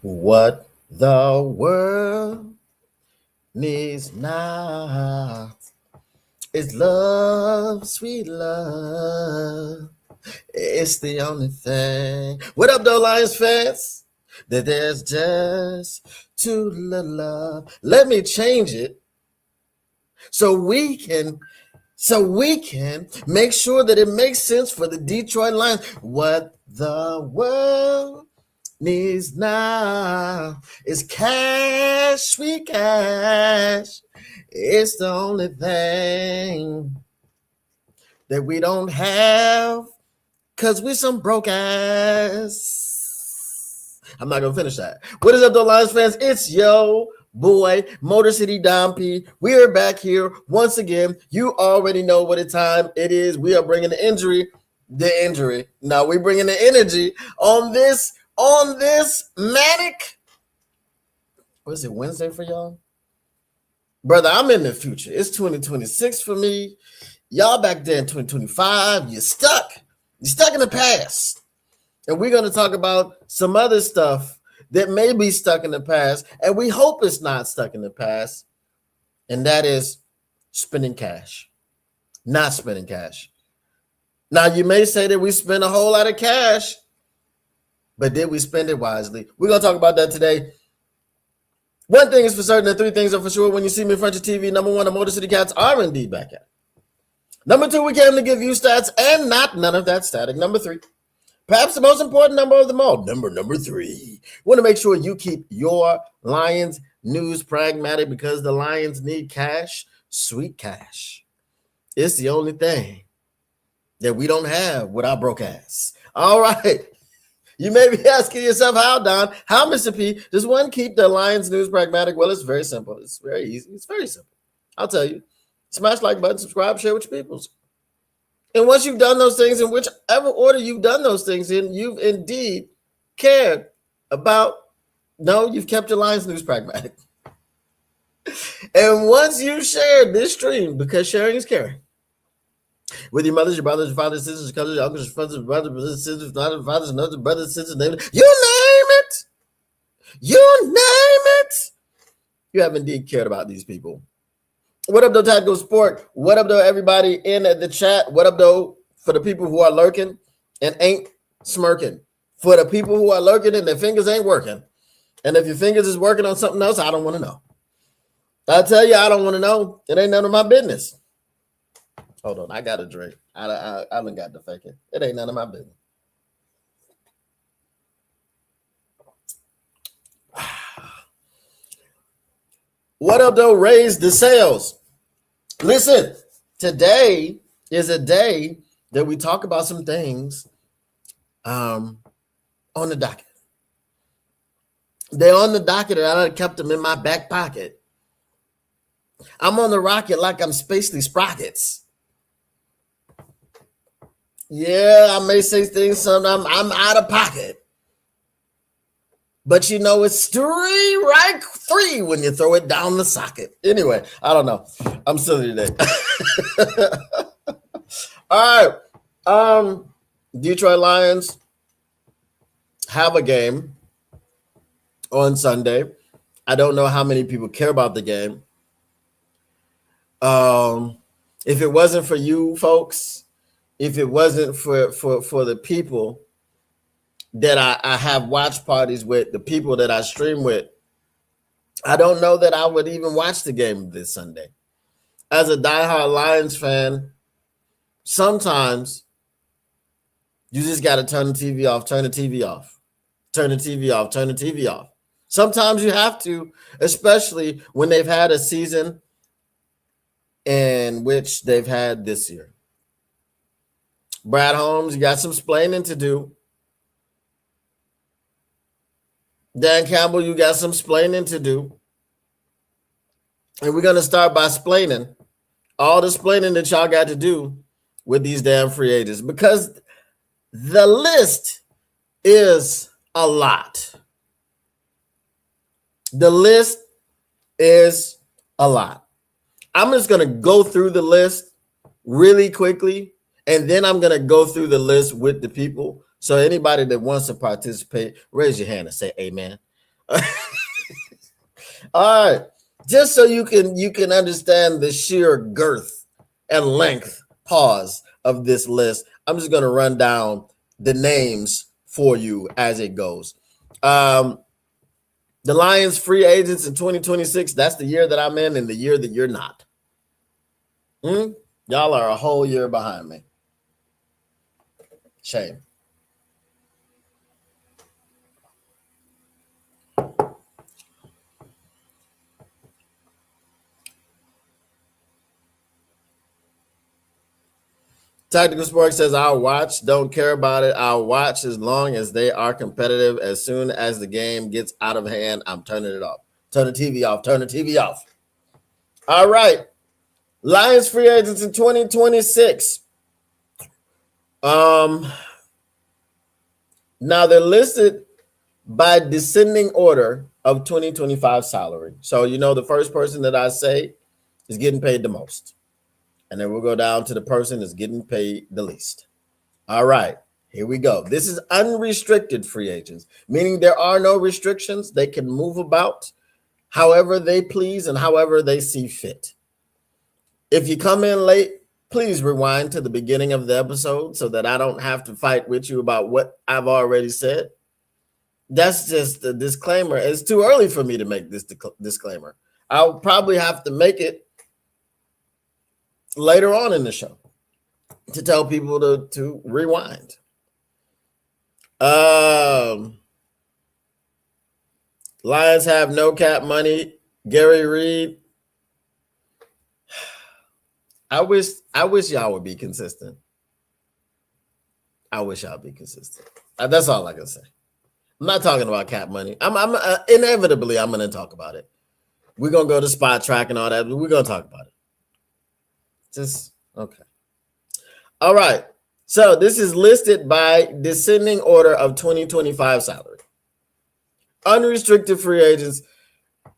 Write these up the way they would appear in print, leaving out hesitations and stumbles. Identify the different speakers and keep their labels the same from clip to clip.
Speaker 1: What the world needs now is love, sweet love. It's the only thing. What up, though, Lions fans? That there's just too little love. Let me change it so we can make sure that it makes sense for the Detroit Lions. What the world needs now is cash, sweet cash. It's the only thing that we don't have because we some broke ass. I'm not going to finish that. What is up, though, Lions fans? It's yo boy, Motor City Don P. We are back here once again. You already know what time it is. We are bringing the injury. Now we bringing the energy on this manic. What is it, Wednesday for y'all? Brother, I'm in the future. It's 2026 for me. Y'all back there in 2025, you're stuck. You're stuck in the past. And we're going to talk about some other stuff that may be stuck in the past, and we hope it's not stuck in the past, and that is spending cash, not spending cash. Now, you may say that we spend a whole lot of cash, but did we spend it wisely? We're going to talk about that today. One thing is for certain, and three things are for sure. When you see me in front of your TV, number one, the Motor City Cats are indeed back at it. Number two, we came to give you stats and not none of that static. Number three, perhaps the most important number of them all, number three. We want to make sure you keep your Lions news pragmatic because the Lions need cash, sweet cash. It's the only thing that we don't have with our broke ass. All right. You may be asking yourself, how, Don? How, Mr. P, does one keep the Lions news pragmatic? Well, it's very simple. It's very easy. It's very simple. I'll tell you. Smash like button, subscribe, share with your peoples. And once you've done those things, in whichever order you've done those things in, you've indeed cared about, you've kept your Lions news pragmatic. And once you've shared this stream, because sharing is caring, with your mothers, your brothers, your fathers, sisters, your cousins, your uncles, your brothers, brothers, sisters, fathers, and other brothers, sisters, neighbors, you name it. You name it. You have indeed cared about these people. What up, though, Tactical Sport? What up, though, everybody in the chat? What up, though, for the people who are lurking and ain't smirking? For the people who are lurking and their fingers ain't working. And if your fingers is working on something else, I don't want to know. I tell you, I don't want to know. It ain't none of my business. Hold on, I got a drink. I haven't got to fake it. It ain't none of my business. What up, though? Raise the sales. Listen, today is a day that we talk about some things on the docket. They're on the docket, and I kept them in my back pocket. I'm on the rocket like I'm Spacely Sprockets. Yeah, I may say things sometimes I'm out of pocket. But it's three when you throw it down the socket. Anyway, I don't know. I'm silly today. All right. Detroit Lions have a game on Sunday. I don't know how many people care about the game. If it wasn't for you folks, if it wasn't for the people that I have watch parties with, the people that I stream with, I don't know that I would even watch the game this Sunday. As a diehard Lions fan, sometimes you just got to turn the TV off, turn the TV off, turn the TV off, turn the TV off. Sometimes you have to, especially when they've had a season in which they've had this year. Brad Holmes, you got some splaining to do. Dan Campbell, you got some splaining to do. And we're going to start by splaining all the splaining that y'all got to do with these damn free agents, because the list is a lot. The list is a lot. I'm just going to go through the list really quickly, and then I'm going to go through the list with the people. So anybody that wants to participate, raise your hand and say amen. All right. Just so you can understand the sheer girth and length pause of this list, I'm just going to run down the names for you as it goes. The Lions free agents in 2026, that's the year that I'm in and the year that you're not. Y'all are a whole year behind me. Shame. Tactical Sports says, I'll watch. Don't care about it. I'll watch as long as they are competitive. As soon as the game gets out of hand, I'm turning it off. Turn the TV off. Turn the TV off. All right. Lions free agents in 2026. Now they're listed by descending order of 2025 salary. So, the first person that I say is getting paid the most. And then we'll go down to the person that's getting paid the least. All right, here we go. This is unrestricted free agents, meaning there are no restrictions. They can move about however they please and however they see fit. If you come in late, please rewind to the beginning of the episode so that I don't have to fight with you about what I've already said. That's just a disclaimer. It's too early for me to make this disclaimer. I'll probably have to make it later on in the show to tell people to rewind. Lions have no cap money. Gary Reed. I wish y'all would be consistent. I wish y'all be consistent. That's all I can say. I'm not talking about cap money. I'm inevitably I'm going to talk about it. We're going to go to spot track and all that. But we're going to talk about it. Just okay. All right. So this is listed by descending order of 2025 salary. Unrestricted free agents: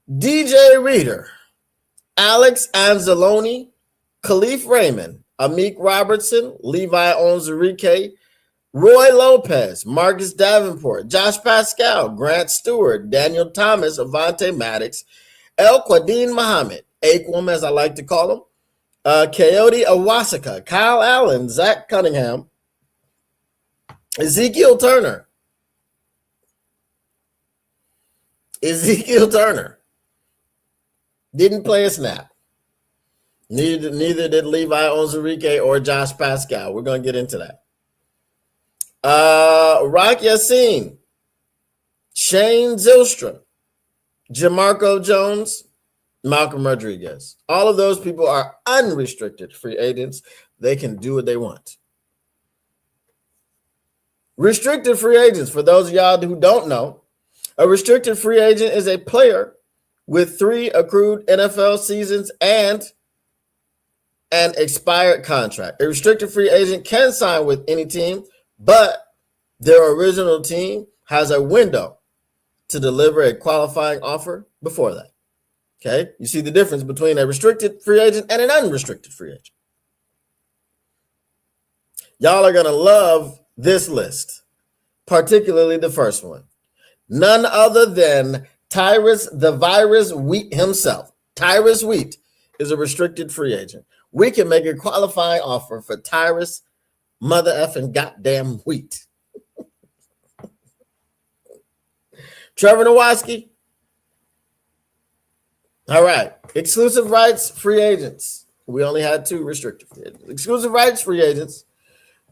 Speaker 1: DJ Reader, Alex Anzalone, Khalif Raymond, Amik Robertson, Levi Onwuzurike, Roy Lopez, Marcus Davenport, Josh Pascal, Grant Stewart, Daniel Thomas, Avonte Maddox, El Quadin Muhammad, Aquam as I like to call him, Coyote Awasaka, Kyle Allen, Zach Cunningham, Ezekiel Turner. Didn't play a snap. Neither did Levi Onwuzurike or Josh Pascal. We're going to get into that. Rock Yassin, Shane Zylstra, Jamarco Jones, Malcolm Rodriguez. All of those people are unrestricted free agents. They can do what they want. Restricted free agents, for those of y'all who don't know, a restricted free agent is a player with 3 accrued NFL seasons and an expired contract. A restricted free agent can sign with any team, but their original team has a window to deliver a qualifying offer before that. Okay, you see the difference between a restricted free agent and an unrestricted free agent. Y'all are going to love this list, particularly the first one. None other than Tyrus the Virus Wheat himself. Tyrus Wheat is a restricted free agent. We can make a qualifying offer for Tyrus mother effing goddamn Wheat. Trevor Nowatzki. All right. Exclusive rights free agents. We only had 2 restricted free agents. Exclusive rights free agents.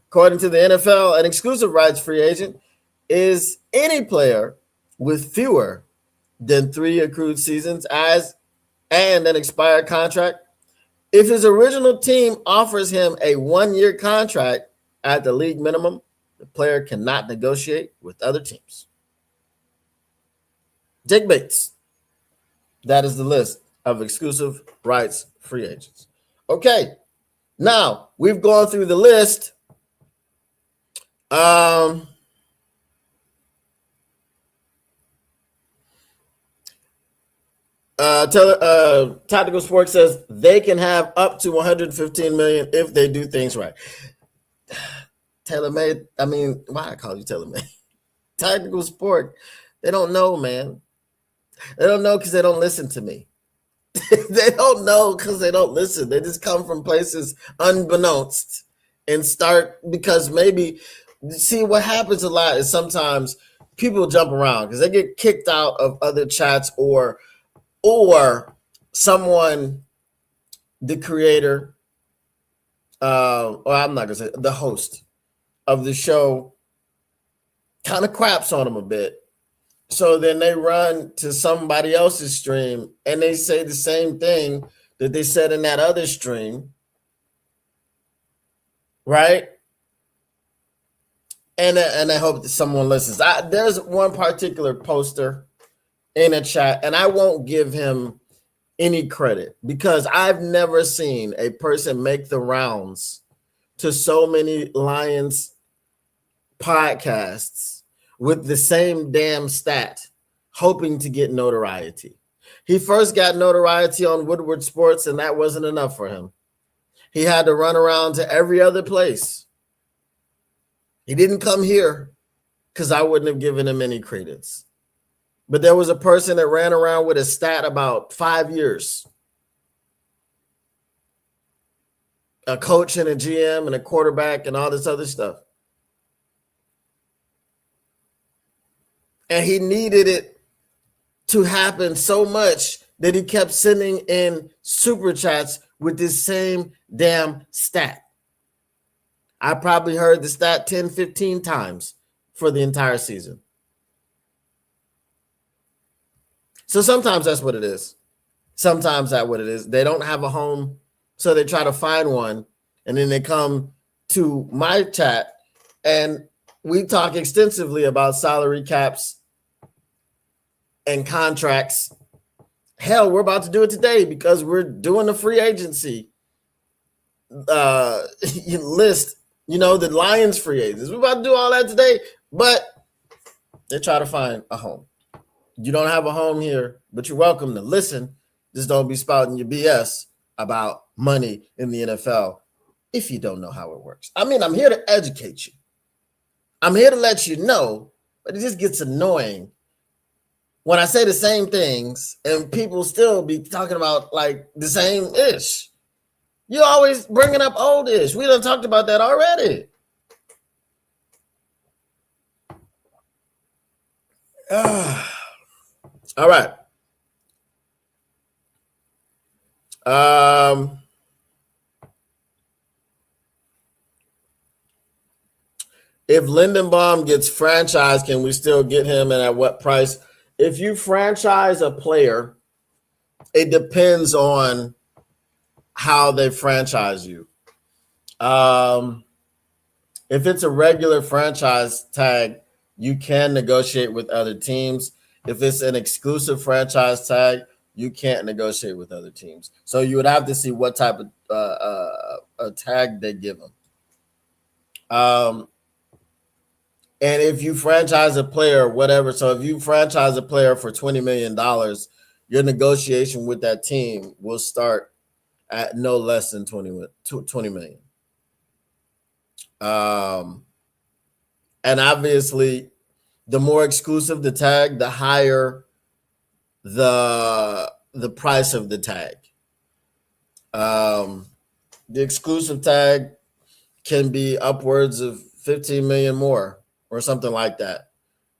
Speaker 1: According to the NFL, an exclusive rights free agent is any player with fewer than 3 accrued seasons and an expired contract. If his original team offers him a 1-year contract at the league minimum, the player cannot negotiate with other teams. Jake Bates. That is the list of exclusive rights free agents. Okay, now we've gone through the list. Tactical Sports says they can have up to $115 million if they do things right. Taylor May, why I call you Taylor May? Tactical Sport, they don't know, man. They don't know because they don't listen to me. They don't know because they don't listen. They just come from places unbeknownst and start because maybe see what happens a lot is sometimes people jump around because they get kicked out of other chats or someone, the creator, or I'm not gonna say the host of the show, kind of craps on them a bit. So then they run to somebody else's stream and they say the same thing that they said in that other stream, right? And I hope that someone listens. There's one particular poster in a chat, and I won't give him any credit because I've never seen a person make the rounds to so many Lions podcasts with the same damn stat, hoping to get notoriety. He first got notoriety on Woodward Sports, and that wasn't enough for him. He had to run around to every other place. He didn't come here because I wouldn't have given him any credence. But there was a person that ran around with a stat about 5 years. A coach and a GM and a quarterback and all this other stuff. And he needed it to happen so much that he kept sending in super chats with this same damn stat. I probably heard the stat 10, 15 times for the entire season. So sometimes that's what it is. Sometimes that's what it is. They don't have a home, so they try to find one, and then they come to my chat, and we talk extensively about salary caps and contracts. Hell, we're about to do it today because we're doing the free agency list, the Lions free agents. We're about to do all that today, but they try to find a home. You don't have a home here, but you're welcome to listen. Just don't be spouting your BS about money in the NFL if you don't know how it works. I mean, I'm here to educate you. I'm here to let you know, but it just gets annoying when I say the same things and people still be talking about like the same ish. You're always bringing up old ish. We done talked about that already. All right. If Lindenbaum gets franchised, can we still get him and at what price? If you franchise a player, it depends on how they franchise you. If it's a regular franchise tag, you can negotiate with other teams. If it's an exclusive franchise tag, you can't negotiate with other teams. So you would have to see what type of a tag they give them. And if you franchise a player, whatever, so if you franchise a player for $20 million, your negotiation with that team will start at no less than 20 million. And obviously, the more exclusive the tag, the higher the price of the tag. The exclusive tag can be upwards of 15 million more or something like that.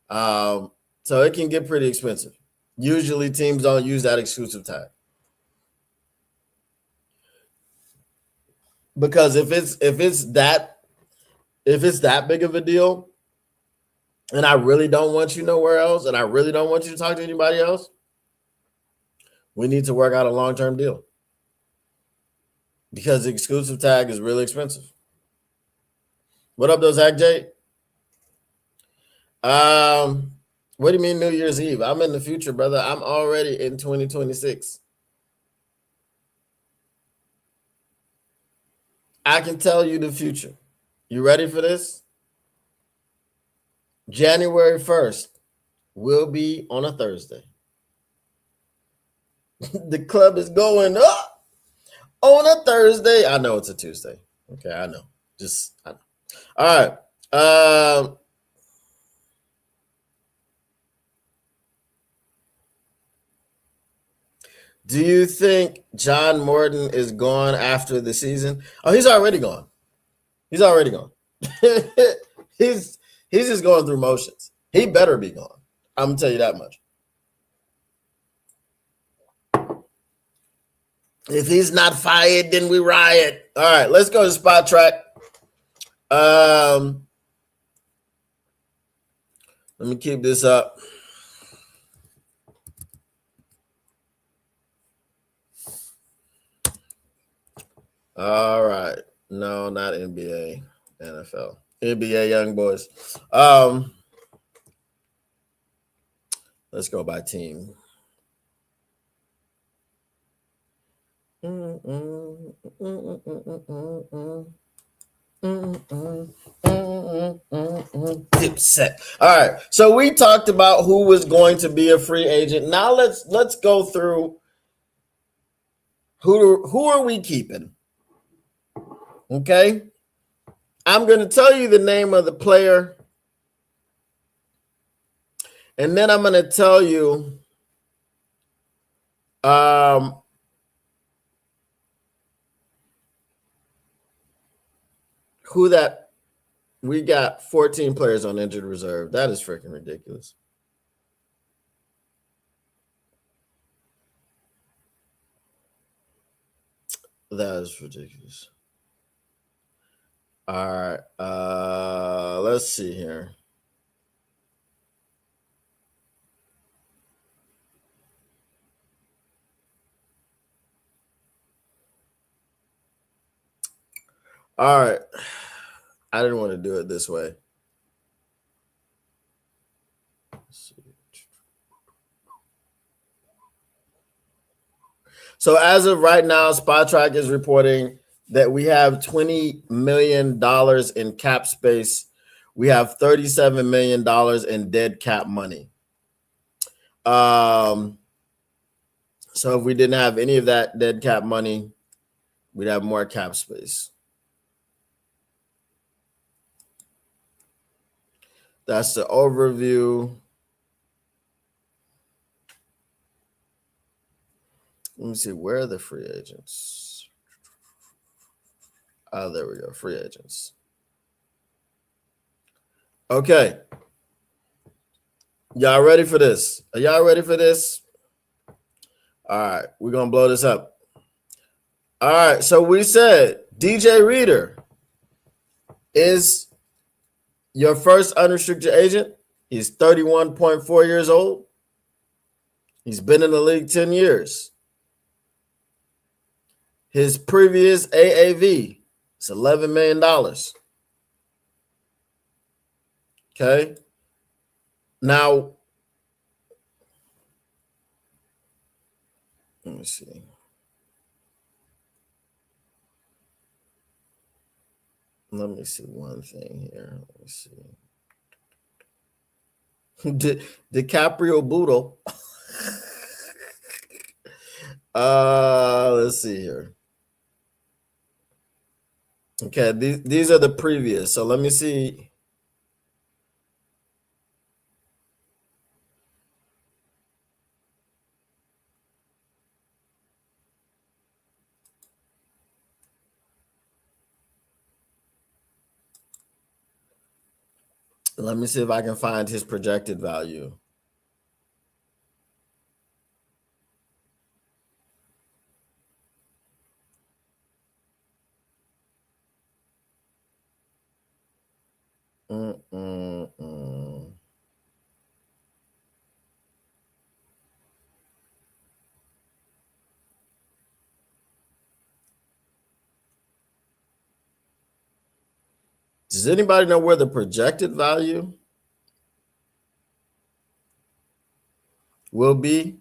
Speaker 1: So it can get pretty expensive. Usually teams don't use that exclusive tag. Because if it's that big of a deal, and I really don't want you nowhere else, and I really don't want you to talk to anybody else, we need to work out a long-term deal. Because the exclusive tag is really expensive. What up, though, Zach J? What do you mean New Year's Eve? I'm in the future, brother. I'm already in 2026. I can tell you the future. You ready for this? January 1st will be on a Thursday. The club is going up on a Thursday. I know it's a Tuesday. Okay, I know. I know. All right. Do you think John Morton is gone after the season? Oh, he's already gone. He's already gone. he's he's just going through motions. He better be gone. I'm gonna tell you that much. If he's not fired, then we riot. All right, let's go to Spot Track. Let me keep this up. All right. No, not NBA, NFL. NBA young boys. Let's go by team. Dipset. All right. So we talked about who was going to be a free agent. Now let's go through who are we keeping? Okay. I'm going to tell you the name of the player, and then I'm going to tell you who that we got 14 players on injured reserve. That is freaking ridiculous. That is ridiculous. All right. Let's see here. All right. I didn't want to do it this way. So as of right now, Spotrac is reporting that we have $20 million in cap space. We have $37 million in dead cap money. So if we didn't have any of that dead cap money, we'd have more cap space. That's the overview. Let me see, where are the free agents? Oh, there we go, free agents. Okay. Y'all ready for this? Are y'all ready for this? All right, we're going to blow this up. All right, so we said DJ Reader is your first unrestricted agent. He's 31.4 years old. He's been in the league 10 years. His previous AAV is $11 million. Okay. Now, let me see. Let me see one thing here. Let me see. DiCaprio Boodle. Let's see here. Okay, these are the previous. So let me see. Let me see if I can find his projected value. Does anybody know where the projected value will be?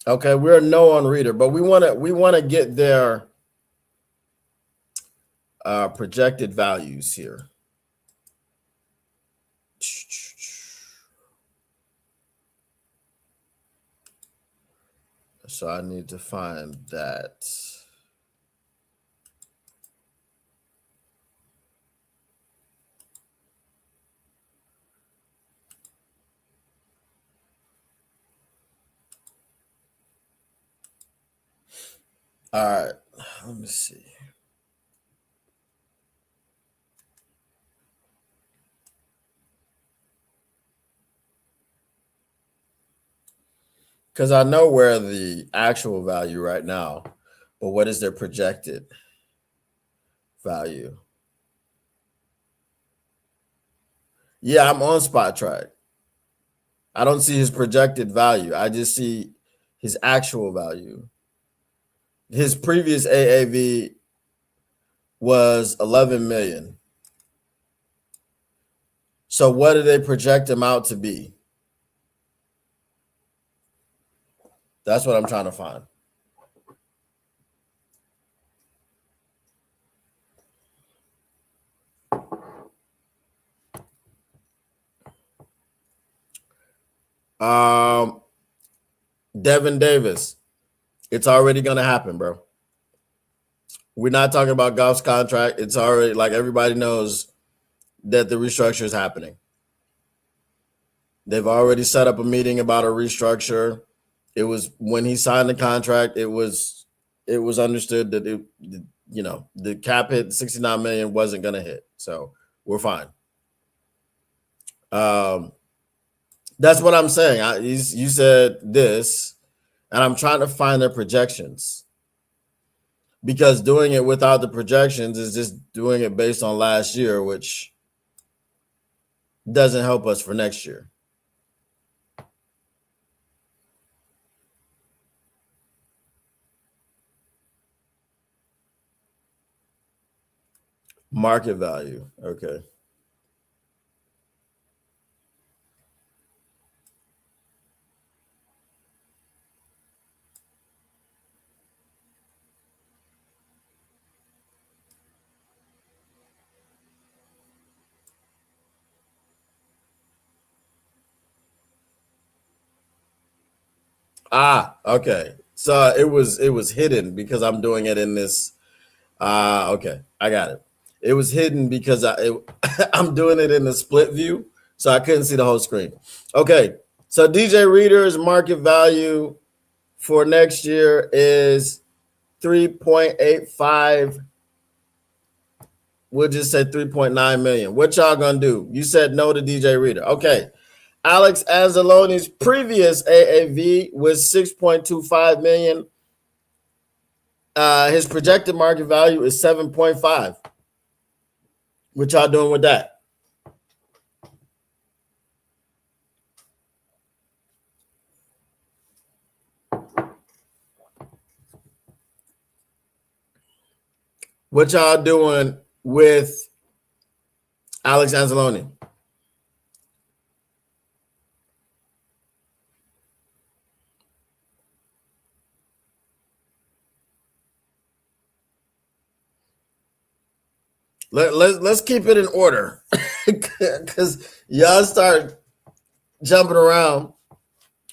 Speaker 1: Okay, we're no on Reader, but we want to get their projected values here. So I need to find that. All right, let me see. Because I know where the actual value right now, but what is their projected value? Yeah, I'm on Spot Track. I don't see his projected value. I just see his actual value. His previous AAV was 11 million. So what do they project him out to be? That's what I'm trying to find. Devin Davis. It's already going to happen, bro. We're not talking about Goff's contract. It's already, like, everybody knows that the restructure is happening. They've already set up a meeting about a restructure. It was when he signed the contract, it was understood that the cap hit 69 million wasn't going to hit. So we're fine. That's what I'm saying. You said this, and I'm trying to find their projections, because doing it without the projections is just doing it based on last year, which doesn't help us for next year. Market value. Okay. Okay. So it was hidden because I'm doing it in this. Okay, I got it. It was hidden because I'm doing it in the split view, so I couldn't see the whole screen. Okay, so DJ Reader's market value for next year is 3.85. We'll just say 3.9 million. What y'all gonna do? You said no to DJ Reader. Okay. Alex Anzalone's previous AAV was 6.25 million. His projected market value is 7.5. What y'all doing with that? What y'all doing with Alex Anzalone? Let's keep it in order, because y'all start jumping around.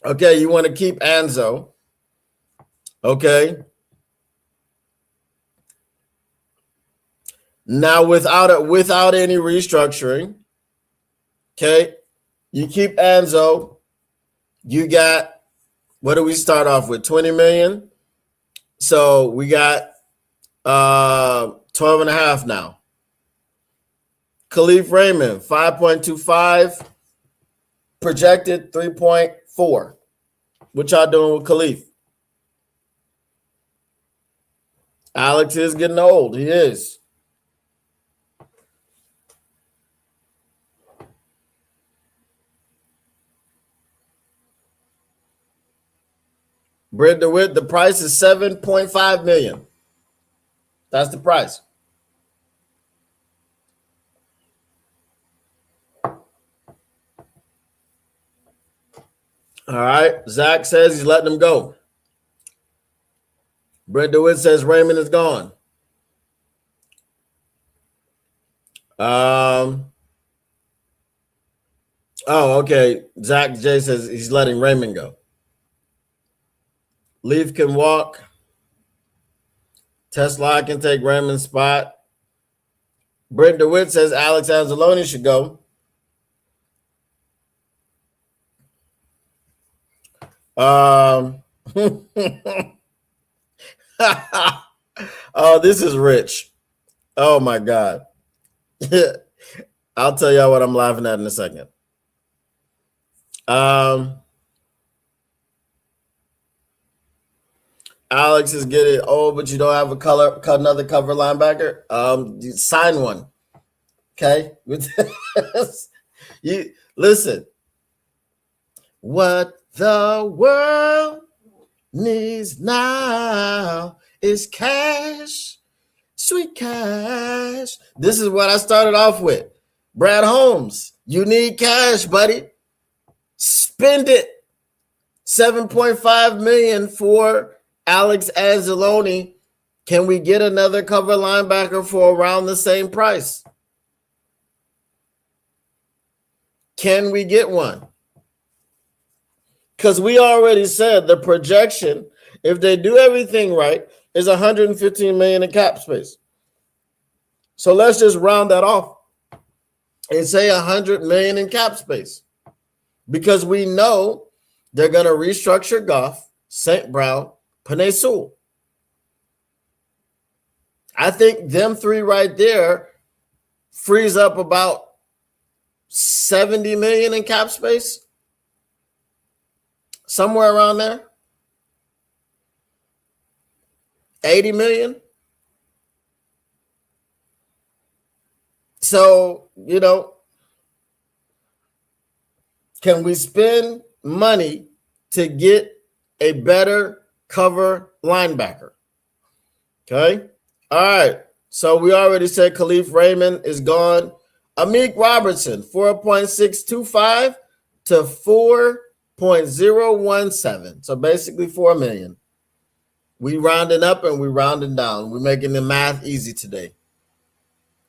Speaker 1: Okay, you want to keep Anzo. Okay. Now without any restructuring, okay, you keep Anzo. You got, what do we start off with? 20 million. So we got 12 and a half now. Khalif Raymond, 5.25, projected 3.4. What y'all doing with Khalif? Alex is getting old. He is. Brent DeWitt, the price is 7.5 million. That's the price. All right. Zach says he's letting him go. Brent DeWitt says Raymond is gone. Oh, okay. Zach J says he's letting Raymond go. Leaf can walk. Tesla can take Raymond's spot. Brent DeWitt says Alex Anzalone should go. Oh, this is rich. Oh my God. I'll tell y'all what I'm laughing at in a second. Alex is getting old, but you don't have another cover linebacker. Sign one. Okay. You listen. What the world needs now is cash, sweet cash. This is what I started off with. Brad Holmes, you need cash, buddy. Spend it. $7.5 million for Alex Anzalone. Can we get another cover linebacker for around the same price? Can we get one? Because we already said the projection, if they do everything right, is $115 million in cap space. So let's just round that off and say $100 million in cap space. Because we know they're going to restructure Goff, St. Brown, Penei Sewell. I think them three right there frees up about $70 million in cap space. Somewhere around there. 80 million. So, can we spend money to get a better cover linebacker? Okay. All right. So we already said Khalif Raymond is gone. Amik Robertson, 4.625 to 4.017. So basically $4 million. We rounding up and we rounding down. We're making the math easy today.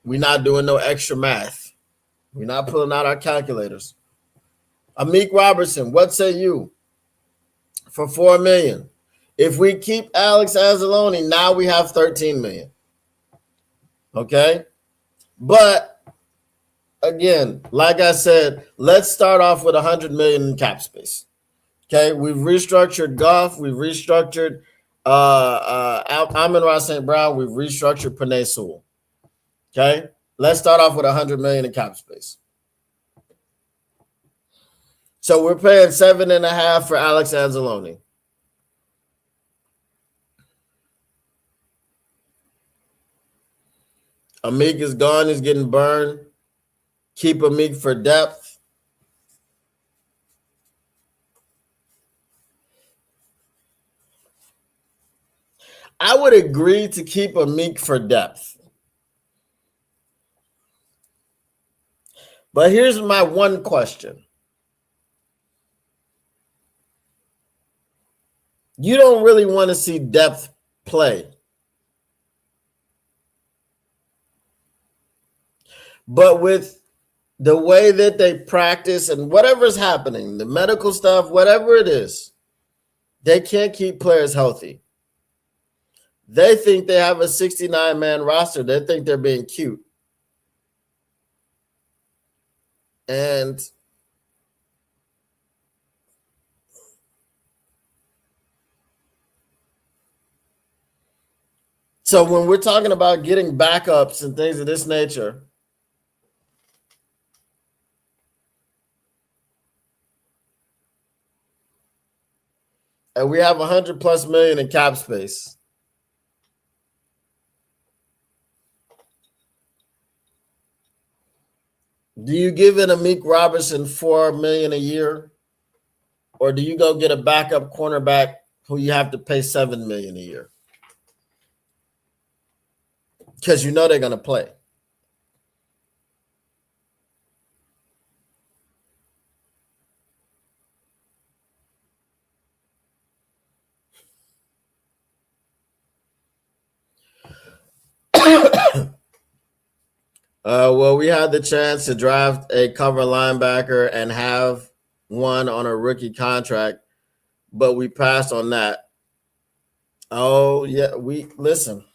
Speaker 1: We're not doing no extra math. We're not pulling out our calculators. Amik Robertson, what say you? For $4 million. If we keep Alex Anzalone, now we have $13 million. Okay? But again, like I said, let's start off with $100 million in cap space. Okay, we've restructured Goff, we've restructured Amon-Ra St. Brown, we've restructured Penei Sewell. Okay, let's start off with $100 million in cap space. So we're paying $7.5 for Alex Anzalone. Amik is gone, he's getting burned. Keep Amik for depth. I would agree to keep Amik for depth. But here's my one question. You don't really want to see depth play. But with the way that they practice and whatever's happening, the medical stuff, whatever it is, they can't keep players healthy. They think they have a 69-man roster. They think they're being cute. And so when we're talking about getting backups and things of this nature, and we have $100+ million in cap space, do you give it Amik Robertson $4 million a year? Or do you go get a backup cornerback who you have to pay $7 million a year? Because you know they're going to play. Well, we had the chance to draft a cover linebacker and have one on a rookie contract, but we passed on that. Oh yeah, we listen.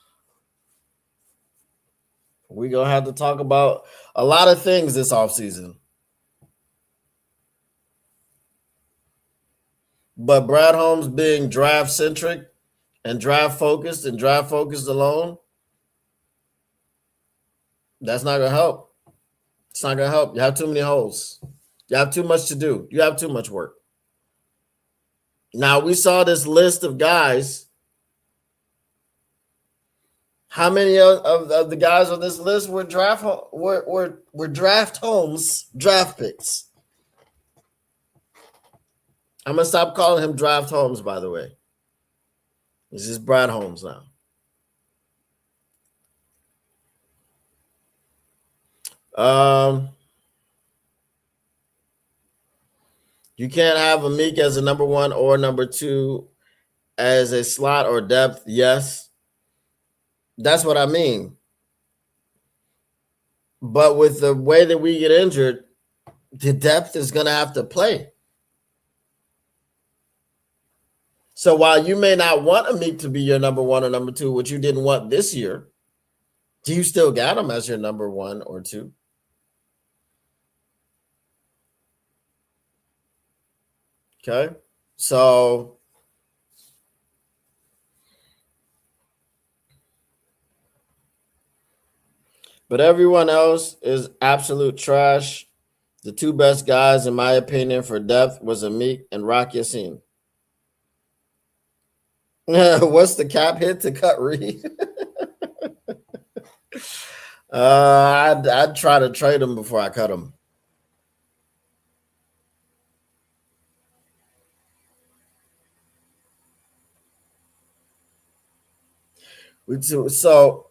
Speaker 1: We gonna have to talk about a lot of things this offseason. But Brad Holmes being draft centric and draft focused alone, that's not gonna help. It's not gonna help. You have too many holes. You have too much to do. You have too much work. Now we saw this list of guys. How many of the guys on this list were draft Holmes draft picks? I'm gonna stop calling him Draft Holmes, by the way. This is Brad Holmes now. You can't have Amik as a number one or number two as a slot or depth. Yes, that's what I mean. But with the way that we get injured, the depth is going to have to play. So while you may not want Amik to be your number one or number two, which you didn't want this year, do you still got him as your number one or two? Okay. So but everyone else is absolute trash. The two best guys, in my opinion, for depth was Amik and Rock Yassin. What's the cap hit to cut Reed? I'd try to trade him before I cut him. So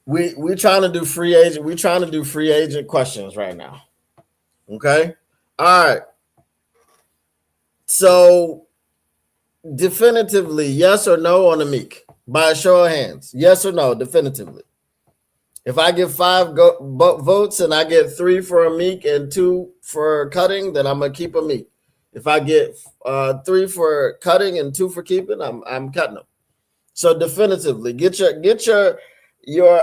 Speaker 1: we trying to do free agent. We're trying to do free agent questions right now. Okay. All right. So definitively, yes or no on Amik by a show of hands. Yes or no, definitively. If I get 5 votes and I get 3 for Amik and 2 for cutting, then I'm gonna keep Amik. If I get 3 for cutting and 2 for keeping, I'm cutting them. So definitively, get your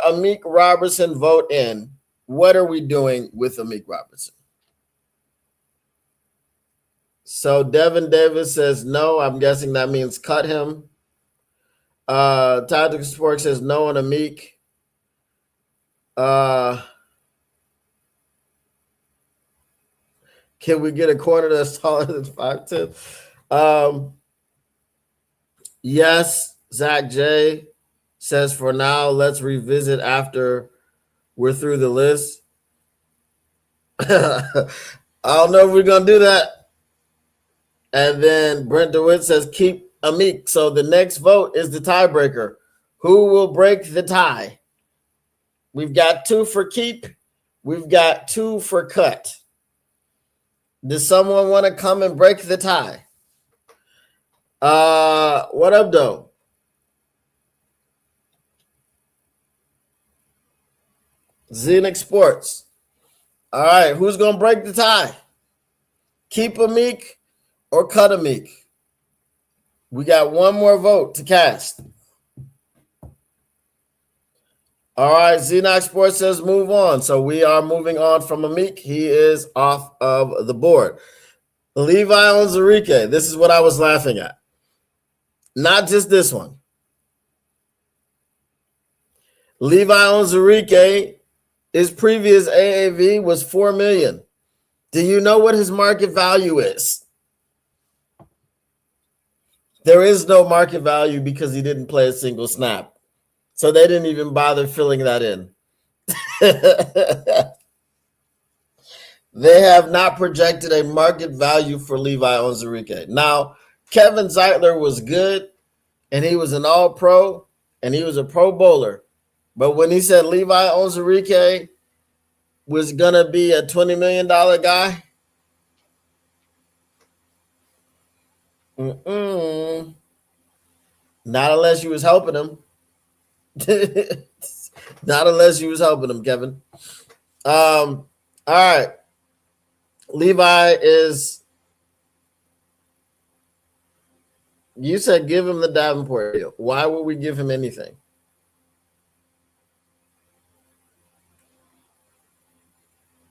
Speaker 1: Amik Robertson vote in. What are we doing with Amik Robertson? So Devin Davis says no. I'm guessing that means cut him. Tactical Sports says no on Amik. Can we get a corner that's taller than 5'10"? Yes, Zach J says for now, let's revisit after we're through the list. I don't know if we're gonna do that. And then Brent DeWitt says keep Amik. So the next vote is the tiebreaker. Who will break the tie? We've got 2 for keep. We've got 2 for cut. Does someone want to come and break the tie? What up, though? Zenix Sports. All right, who's gonna break the tie? Keep Amik or cut Amik? We got one more vote to cast. All right, Xenox Sports says move on. So we are moving on from Amik. He is off of the board. Levi Onwuzurike. This is what I was laughing at. Not just this one. Levi Onwuzurike, his previous AAV was $4 million. Do you know what his market value is? There is no market value because he didn't play a single snap. So they didn't even bother filling that in. They have not projected a market value for Levi Onwuzurike. Now, Kevin Zeitler was good, and he was an all-pro, and he was a pro bowler. But when he said Levi Onwuzurike was going to be a $20 million guy, not unless you was helping him. Not unless you was helping him, Kevin. All right. Levi is. You said give him the Davenport deal. Why would we give him anything?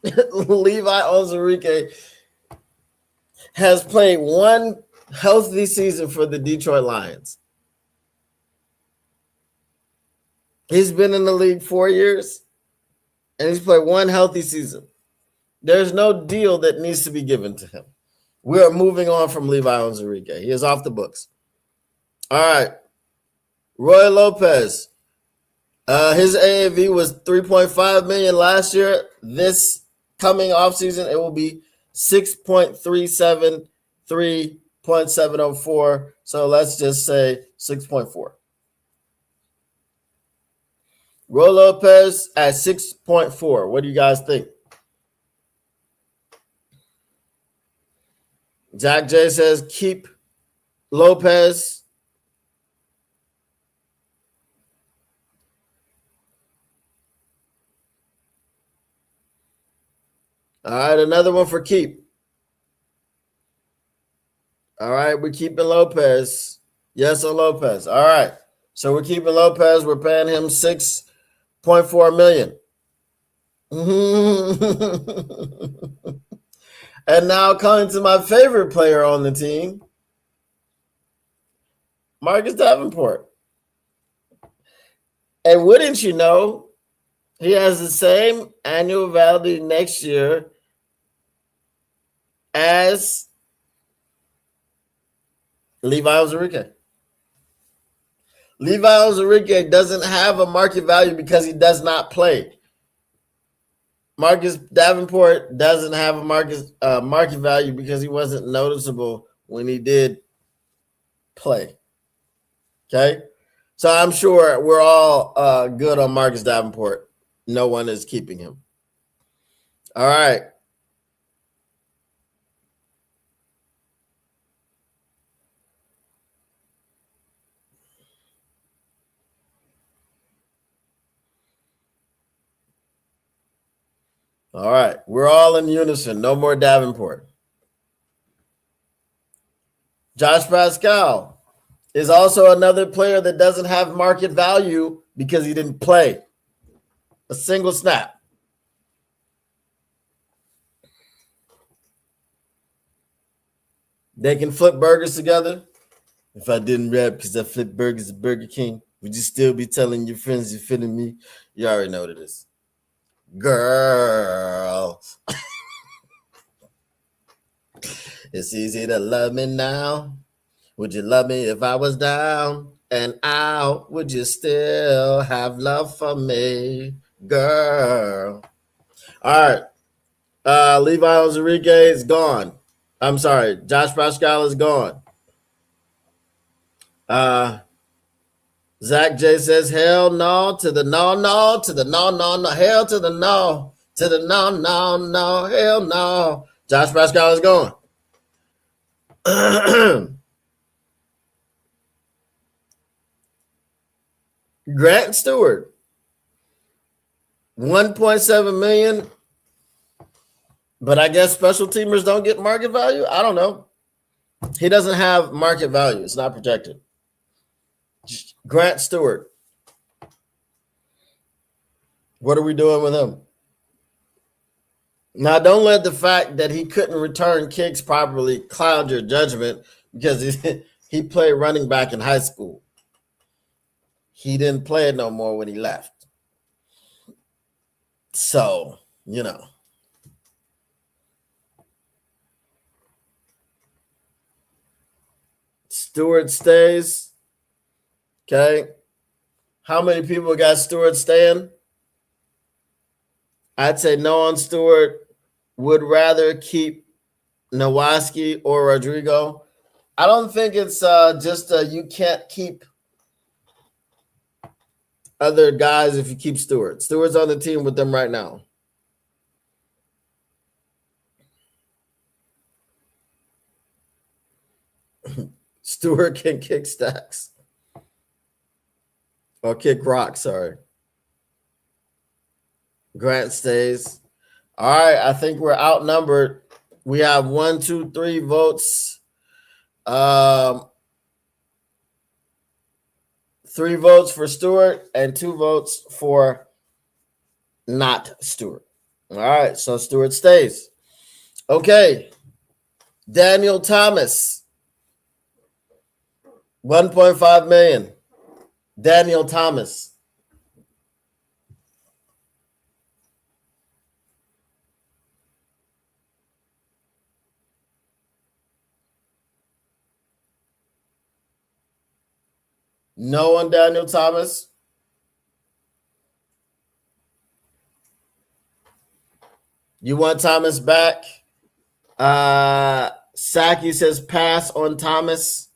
Speaker 1: Levi Onwuzurike has played one healthy season for the Detroit Lions. He's been in the league 4 years, and he's played one healthy season. There's no deal that needs to be given to him. We are moving on from Levi Onwuzurike. He is off the books. All right. Roy Lopez. His AAV was $3.5 million last year. This coming offseason, it will be 6.37, 3.704. So let's just say 6.4. Roy Lopez at 6.4. What do you guys think? Jack J says keep Lopez. All right, another one for keep. All right, we're keeping Lopez. Yes on Lopez. All right. So we're keeping Lopez. We're paying him $6.4 million. And now coming to my favorite player on the team, Marcus Davenport. And wouldn't you know, he has the same annual value next year as Levi Onwuzurike. Levi Onwuzurike doesn't have a market value because he does not play. Marcus Davenport doesn't have a market value because he wasn't noticeable when he did play. Okay? So I'm sure we're all good on Marcus Davenport. No one is keeping him. All right. All right. We're all in unison. No more Davenport. Josh Pascal is also another player that doesn't have market value because he didn't play a single snap. They can flip burgers together. If I didn't rap because I flip burgers at Burger King, would you still be telling your friends you're feeling me? You already know what it is. Girl. It's easy to love me now. Would you love me if I was down and out? Would you still have love for me, girl? All right. Levi Onwuzurike is gone. I'm sorry. Josh Pascal is gone. Zach J says, hell no to the no, to the no, hell to the no, hell no. Josh Pascal is gone. Grant Stewart, 1.7 million. But I guess special teamers don't get market value. I don't know. He doesn't have market value. It's not protected. Grant Stewart. What are we doing with him? Now, don't let the fact that he couldn't return kicks properly cloud your judgment because he played running back in high school. He didn't play it no more when he left. So, you know. Stewart stays. Okay. How many people got Stewart staying? I'd say no on Stewart. Would rather keep Nowatzki or Rodrigo. I don't think it's just you can't keep other guys if you keep Stewart. Stewart's on the team with them right now. Stewart can kick stacks. Or kick rock, sorry. Grant stays. All right, I think we're outnumbered. We have 1, 2, 3 votes. 3 votes for Stewart and 2 votes for not Stewart. All right, so Stewart stays. Okay, Daniel Thomas, 1.5 million. Daniel Thomas. No on Daniel Thomas. You want Thomas back? Saki says pass on Thomas.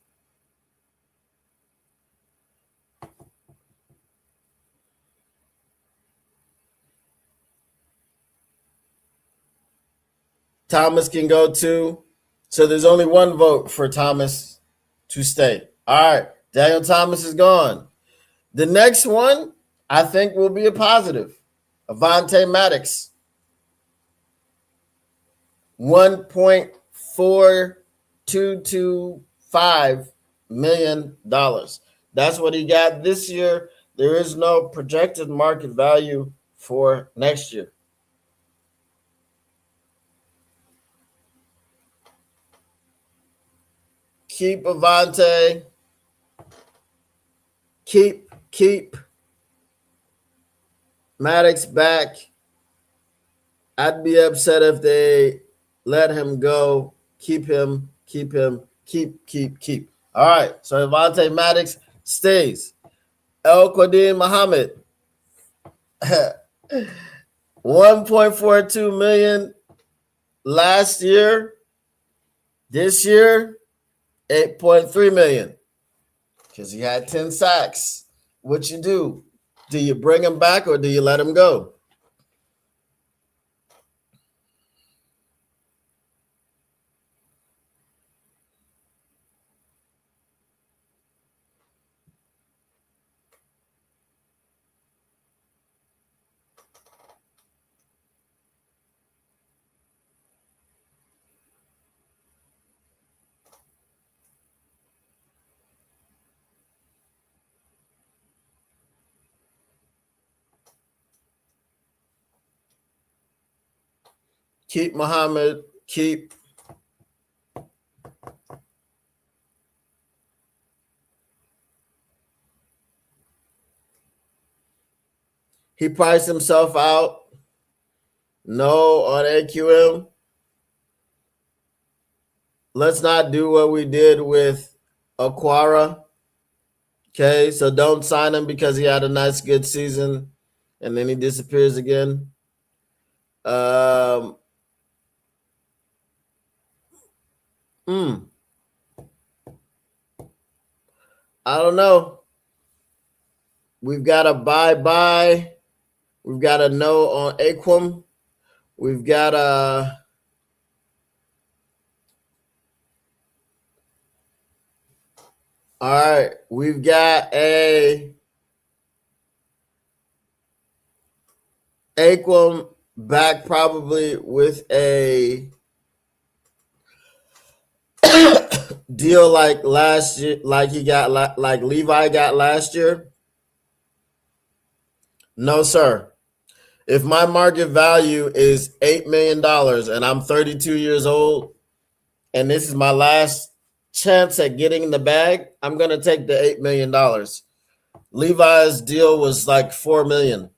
Speaker 1: Thomas can go too. So there's only one vote for Thomas to stay. All right, Daniel Thomas is gone. The next one, I think, will be a positive. Avonte Maddox, $1.425 million. That's what he got this year. There is no projected market value for next year. Keep Avonte. Keep Maddox back. I'd be upset if they let him go. Keep him. Keep. All right. So Avonte Maddox stays. El Qadim Muhammad, 1.42 million last year. This year, 8.3 million. Because he had 10 sacks. What you do? Do you bring him back or do you let him go? Keep Muhammad. Keep. He priced himself out. No on AQM. Let's not do what we did with Aquara. Okay, so don't sign him because he had a nice, good season and then he disappears again. I don't know. We've got a bye. We've got a no on Aquim. We've got a all right. We've got a Aquim back probably with a deal like last year, like he got like Levi got last year. No, sir. If my market value is $8 million and I'm 32 years old and this is my last chance at getting the bag, I'm going to take the $8 million. Levi's deal was like $4 million.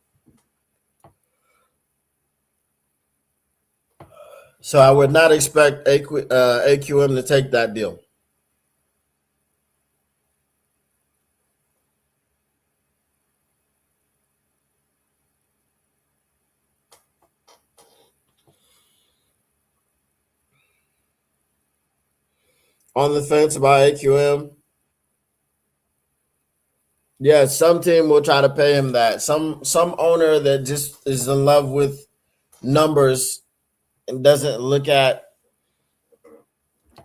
Speaker 1: So I would not expect AQM to take that deal. On the fence about AQM. Yeah, some team will try to pay him that. Some owner that just is in love with numbers and doesn't look at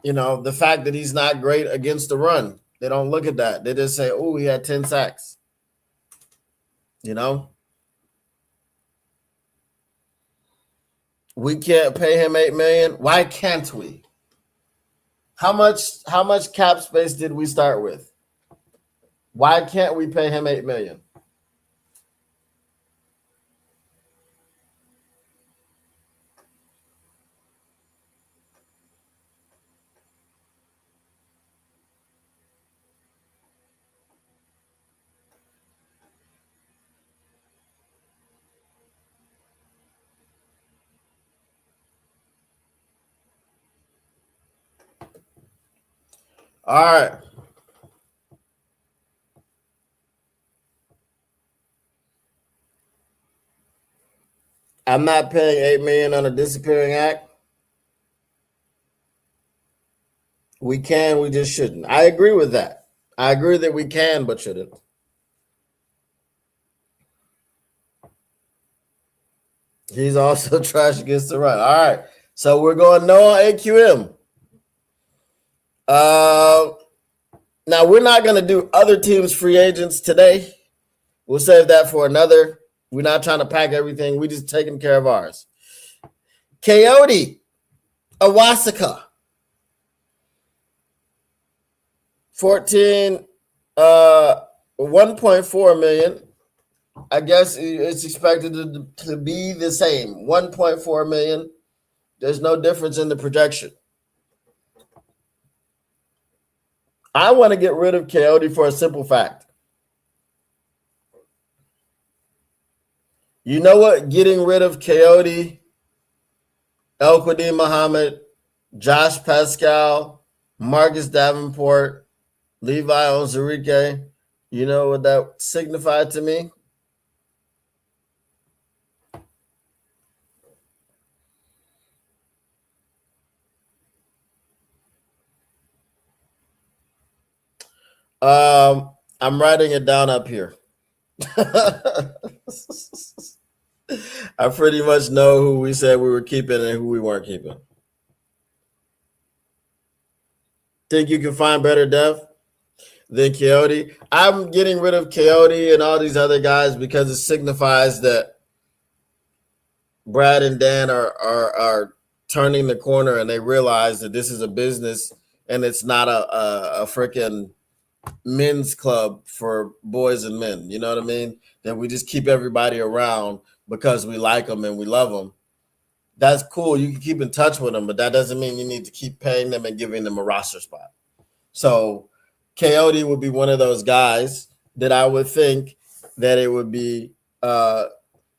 Speaker 1: the fact that he's not great against the run. They don't look at that. They just say, "Oh, he had 10 sacks." We can't pay him $8 million. Why can't we? How much cap space did we start with? Why can't we pay him $8 million? All right. I'm not paying $8 million on a disappearing act. We can, we just shouldn't. I agree with that. I agree that we can, but shouldn't. He's also trash against the run. All right. So we're going no on AQM. Now we're not going to do other teams' free agents today. We'll save that for another. We're not trying to pack everything. We just taking care of ours. Coyote Awasaka. 1.4 million. I guess it's expected to be the same. 1.4 million. There's no difference in the projection. I want to get rid of Coyote for a simple fact. You know what? Getting rid of Coyote, El-Quadin Muhammad, Josh Pascal, Marcus Davenport, Levi Onwuzurike, you know what that signified to me? I'm writing it down up here. I pretty much know who we said we were keeping and who we weren't keeping. Think you can find better depth than Coyote? I'm getting rid of Coyote and all these other guys because it signifies that Brad and Dan are turning the corner and they realize that this is a business and it's not a freaking men's club for boys and men. You know what I mean? That we just keep everybody around because we like them and we love them. That's cool. You can keep in touch with them, but that doesn't mean you need to keep paying them and giving them a roster spot. So Coyote would be one of those guys that I would think that it would be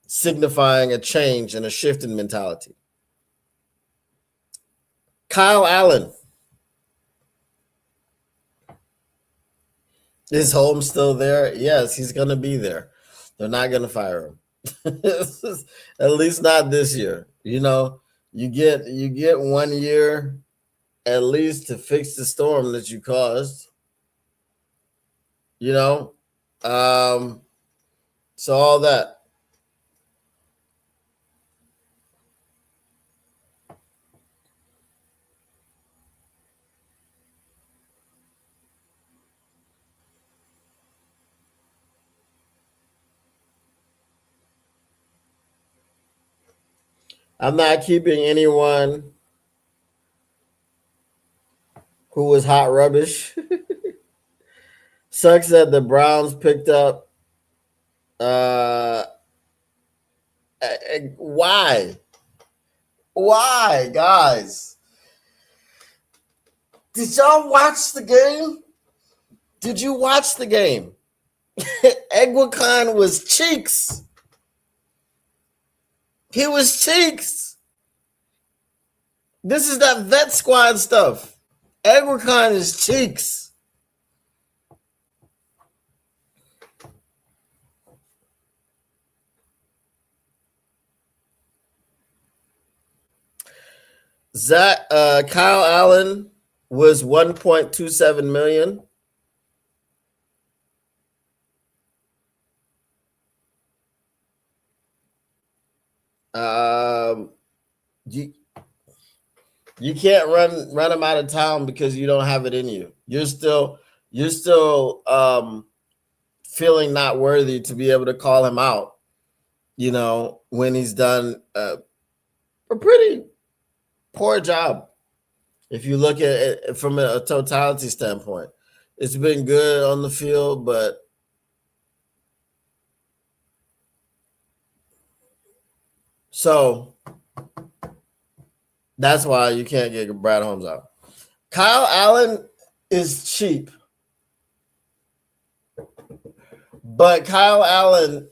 Speaker 1: signifying a change and a shift in mentality. Kyle Allen. Is Holmes still there? Yes, he's going to be there. They're not going to fire him. At least not this year. You know, you get 1 year at least to fix the storm that you caused. You know, so all that. I'm not keeping anyone who was hot rubbish. Sucks that the Browns picked up. Why? Why, guys? Did y'all watch the game? Did you watch the game? Egwakon was cheeks. He was cheeks. This is that vet squad stuff. Egwakon is cheeks. Kyle Allen was 1.27 million. You can't run him out of town because you don't have it in you. You're still feeling not worthy to be able to call him out. You know, when he's done a pretty poor job. If you look at it from a totality standpoint, it's been good on the field, but so that's why you can't get Brad Holmes out. Kyle Allen is cheap, but Kyle Allen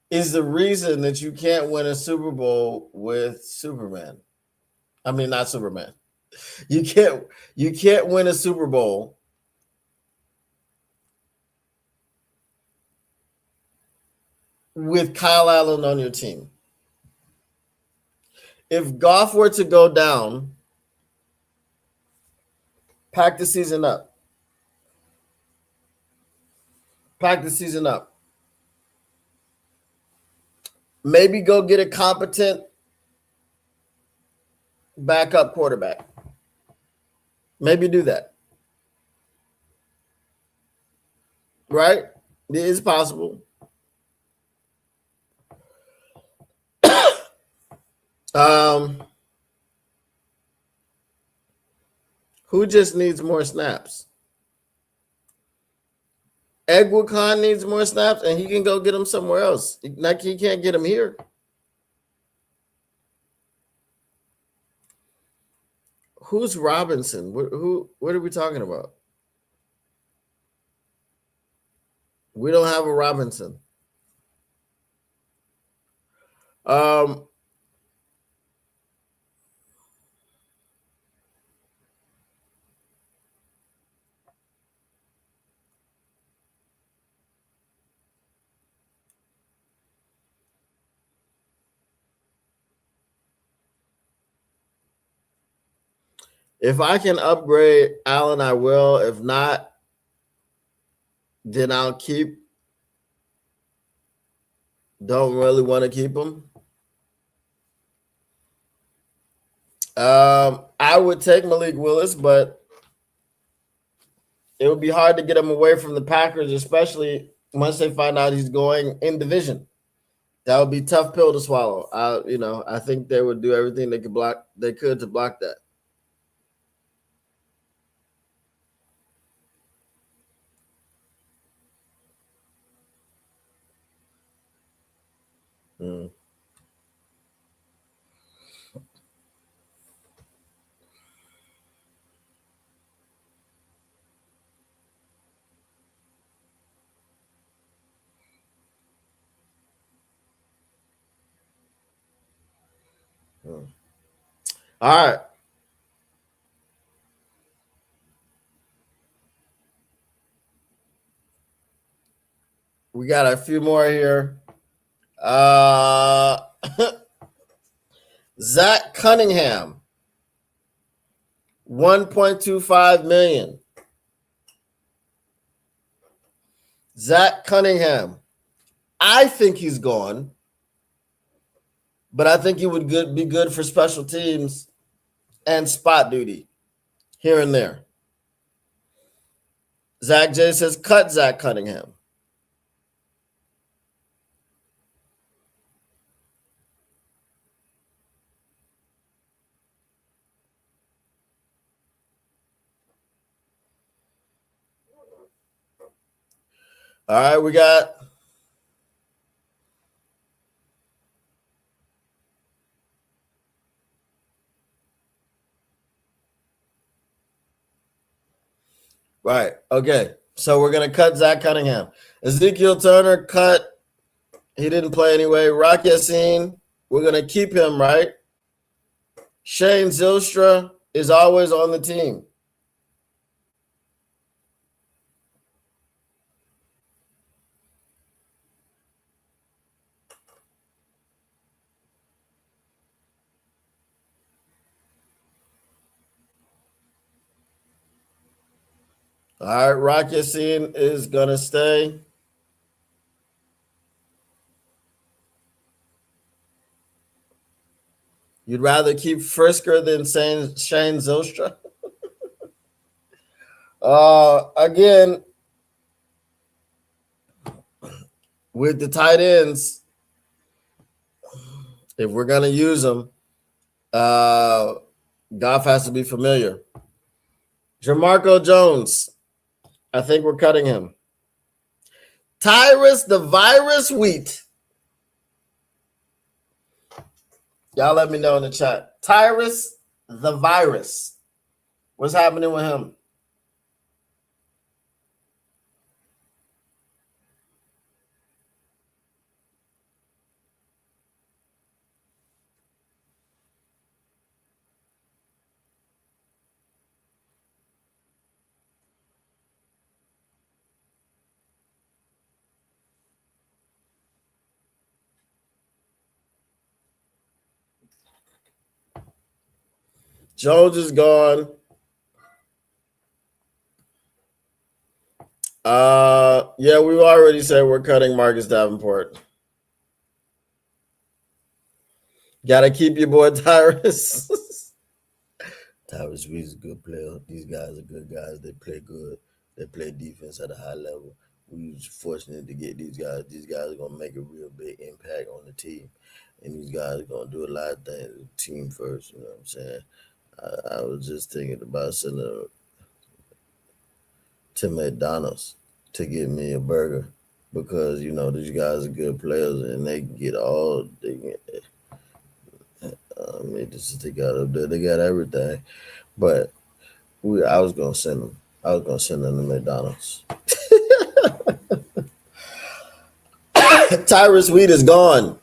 Speaker 1: is the reason that you can't win a Super Bowl with Superman. I mean, not Superman. You can't win a Super Bowl with Kyle Allen on your team. If Goff were to go down, pack the season up. Pack the season up. Maybe go get a competent backup quarterback. Maybe do that. Right? It is possible. Who just needs more snaps? Edward Khan needs more snaps, and he can go get them somewhere else. Like he can't get them here. Who's Robinson? What are we talking about? We don't have a Robinson. If I can upgrade Allen, I will. If not, then I'll keep. Don't really want to keep him. I would take Malik Willis, but it would be hard to get him away from the Packers, especially once they find out he's going in division. That would be a tough pill to swallow. I think they would do everything they could to block that. Mm. Mm. All right. We got a few more here. Zach Cunningham, 1.25 million. Zach Cunningham. I think he's gone, but I think he would be good for special teams and spot duty here and there. Zach J says, cut Zach Cunningham. All right, we got right. Okay, so we're gonna cut Zach Cunningham. Ezekiel Turner cut. He didn't play anyway. Rock Ya-Sin, we're gonna keep him, right? Shane Zylstra is always on the team. All right, Rock Ya-Sin is gonna stay. You'd rather keep Frisker than Shane Zylstra? Again, with the tight ends, if we're gonna use them, Goff has to be familiar. Jamarco Jones, I think we're cutting him. Tyrus the Virus Wheat. Y'all let me know in the chat. Tyrus the Virus. What's happening with him? Jones is gone. Yeah, we've already said we're cutting Marcus Davenport. Gotta keep your boy Tyrus. Tyrus Reed's a good player. These guys are good guys. They play good. They play defense at a high level. We was fortunate to get these guys. These guys are gonna make a real big impact on the team, and these guys are gonna do a lot of things. Team first, you know what I'm saying? I was just thinking about sending them to McDonald's to get me a burger because you know these guys are good players and they can get all they get. I mean, they got up there, they got everything, but I was gonna send them. I was gonna send them to McDonald's. Tyrus Wheat is gone.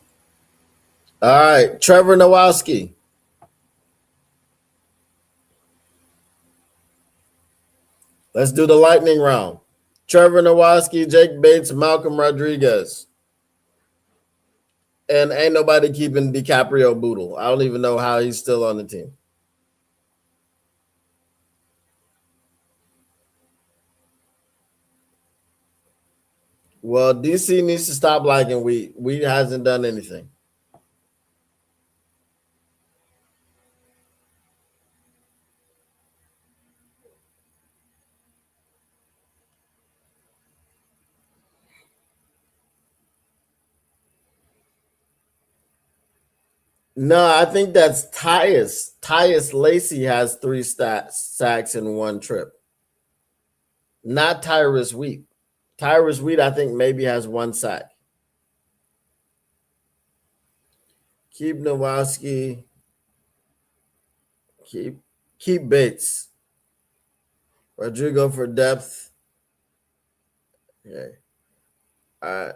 Speaker 1: All right, Trevor Nowalski. Let's do the lightning round. Trevor Nowalski, Jake Bates, Malcolm Rodriguez. And ain't nobody keeping DiCaprio Boodle. I don't even know how he's still on the team. Well, DC needs to stop liking Wheat. Wheat hasn't done anything. No, I think that's Tyus. Tyus Lacey has 3 sacks in one trip. Not Tyrus Wheat. Tyrus Wheat, I think, maybe has 1 sack. Keep Nowalski. Keep Bates. Rodrigo for depth. Okay. All right.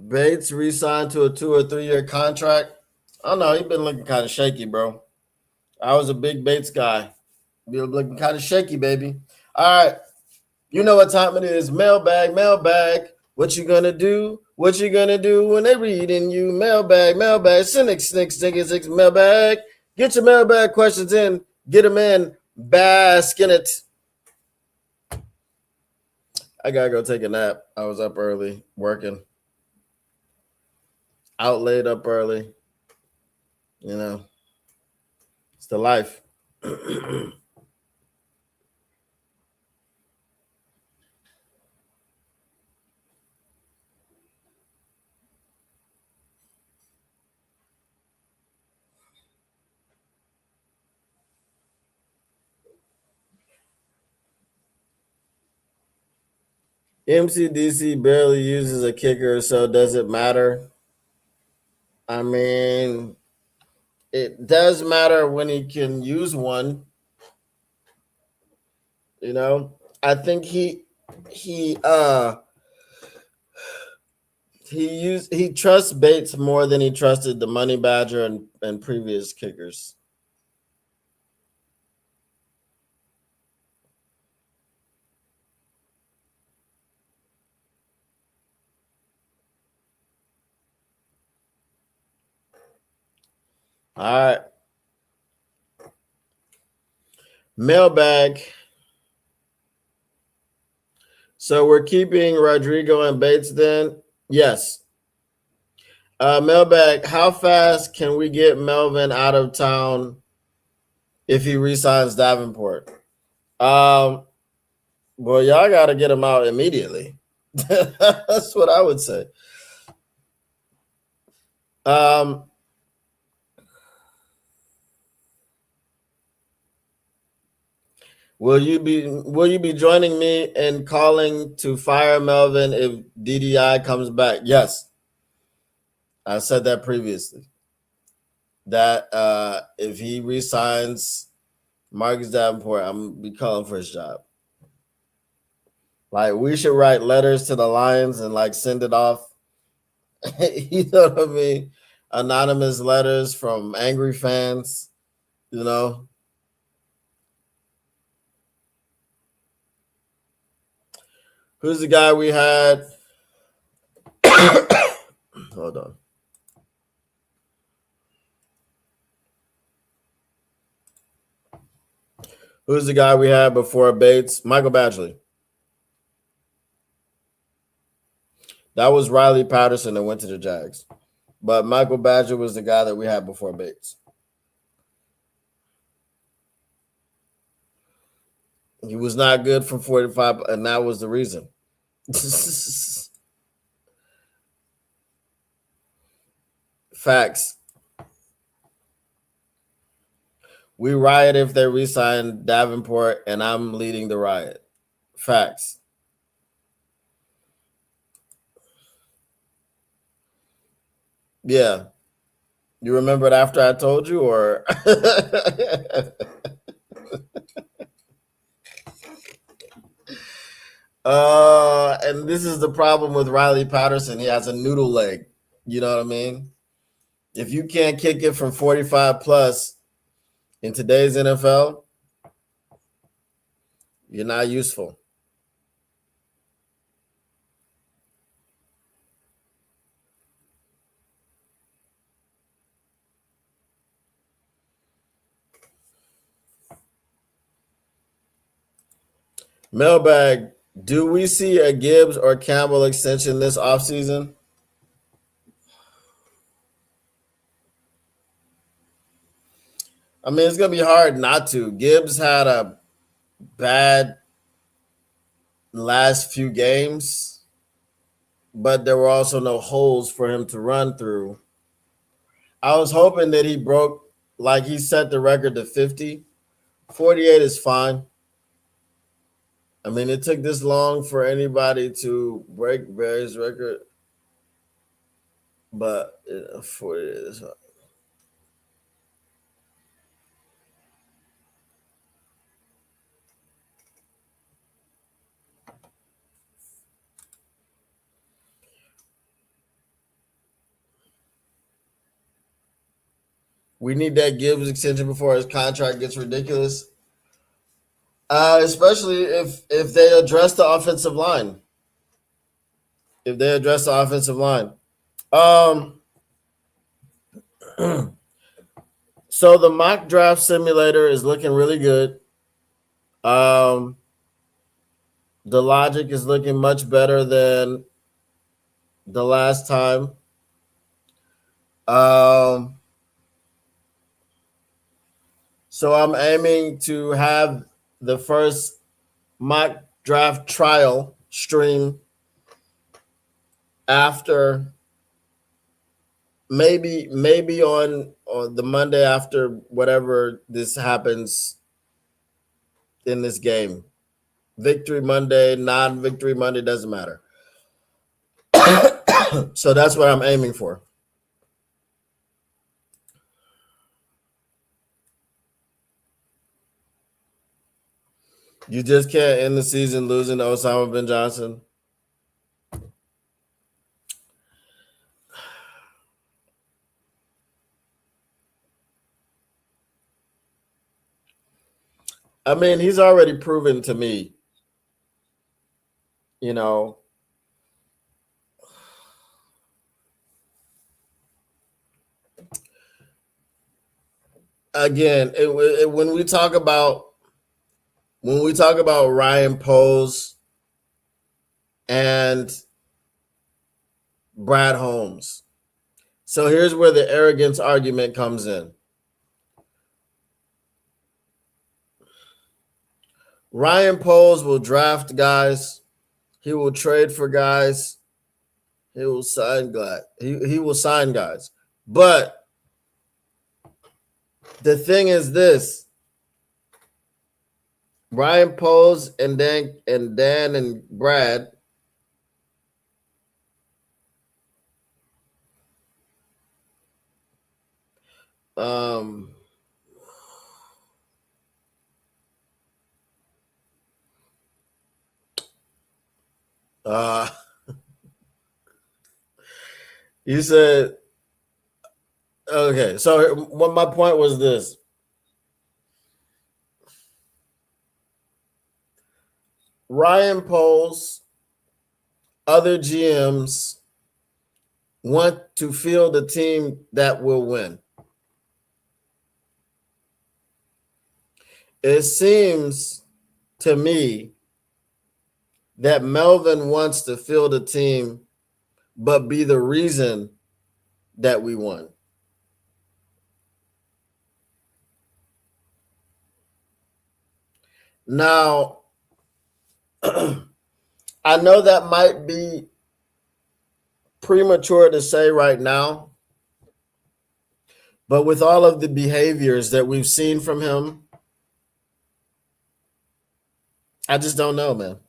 Speaker 1: Bates re-signed to a 2 or 3 year contract. I don't know. He's been looking kind of shaky, bro. I was a big Bates guy. Been looking kind of shaky, baby. All right. You know what time it is. Mailbag, mailbag. What you gonna do? What you gonna do when they reading you? Mailbag, mailbag. Six, mailbag. Get your mailbag questions in. Get them in. Bask in it. I gotta go take a nap. I was up early working. Out late, up early. You know, it's the life. MCDC barely uses a kicker, so does it matter? I mean, it does matter when he can use one. You know, I think he he trusts Bates more than he trusted the Money Badger and previous kickers. All right. Mailbag. So we're keeping Rodrigo and Bates then? Yes. Mailbag, how fast can we get Melvin out of town if he resigns Davenport? Well, y'all got to get him out immediately. That's what I would say. Will you be joining me in calling to fire Melvin if DDI comes back? Yes, I said that previously. That if he resigns Marcus Davenport, I'm gonna be calling for his job. Like, we should write letters to the Lions and like send it off. You know what I mean? Anonymous letters from angry fans. You know. Who's the guy we had? Hold on. Who's the guy we had before Bates? Michael Badgley. That was Riley Patterson that went to the Jags. But Michael Badger was the guy that we had before Bates. He was not good from 45, and that was the reason. Facts. We riot if they re-sign Davenport, and I'm leading the riot. Facts. Yeah. You remember it after I told you, or? And this is the problem with Riley Patterson. He has a noodle leg. You know what I mean? If you can't kick it from 45 plus in today's NFL, you're not useful. Mailbag, do we see a Gibbs or Campbell extension this offseason? I mean, it's going to be hard not to. Gibbs had a bad last few games, but there were also no holes for him to run through. I was hoping that he broke, like he set the record to 50. 48 is fine. I mean, it took this long for anybody to break Barry's record, but 48 is fine. We need that Gibbs extension before his contract gets ridiculous. Especially if they address the offensive line. If they address the offensive line. So the mock draft simulator is looking really good. The logic is looking much better than the last time. So I'm aiming to have the first mock draft trial stream after maybe on the Monday after whatever this happens in this game. Victory Monday, non-victory Monday, doesn't matter. So that's what I'm aiming for. You just can't end the season losing to Osama bin Johnson. I mean, he's already proven to me, you know, again, when we talk about Ryan Poles and Brad Holmes, So here's where the arrogance argument comes in. Ryan Poles will draft guys. He will trade for guys. He will sign guys. He will sign guys. But the thing is this: Ryan Poles and Dan and Brad uh you said okay, so what my point was this. Ryan Poles, other GMs want to field a team that will win. It seems to me that Melvin wants to field a team but be the reason that we won. Now, I know that might be premature to say right now, but with all of the behaviors that we've seen from him, I just don't know, man.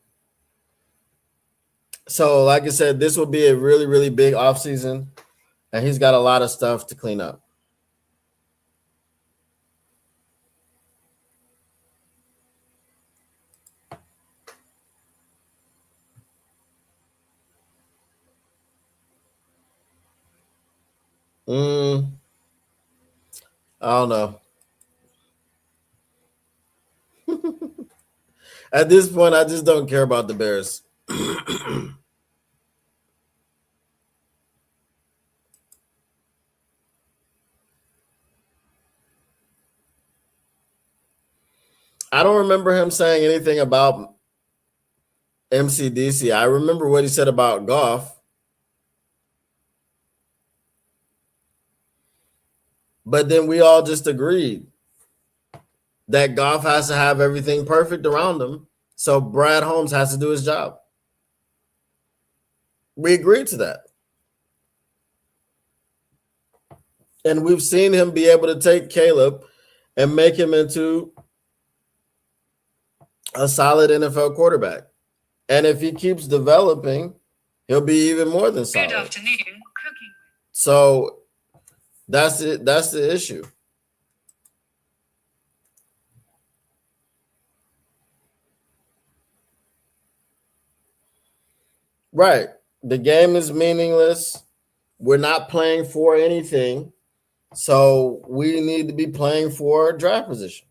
Speaker 1: So, like I said, this will be a really, really big offseason, and he's got a lot of stuff to clean up. I don't know. At this point, I just don't care about the Bears. I don't remember him saying anything about MCDC. I remember what he said about Goff. But then we all just agreed that Goff has to have everything perfect around him. So Brad Holmes has to do his job. We agreed to that. And we've seen him be able to take Caleb and make him into a solid NFL quarterback. And if he keeps developing, he'll be even more than solid. Good afternoon. Cooking. So that's it. That's the issue. Right. The game is meaningless. We're not playing for anything. So we need to be playing for draft position.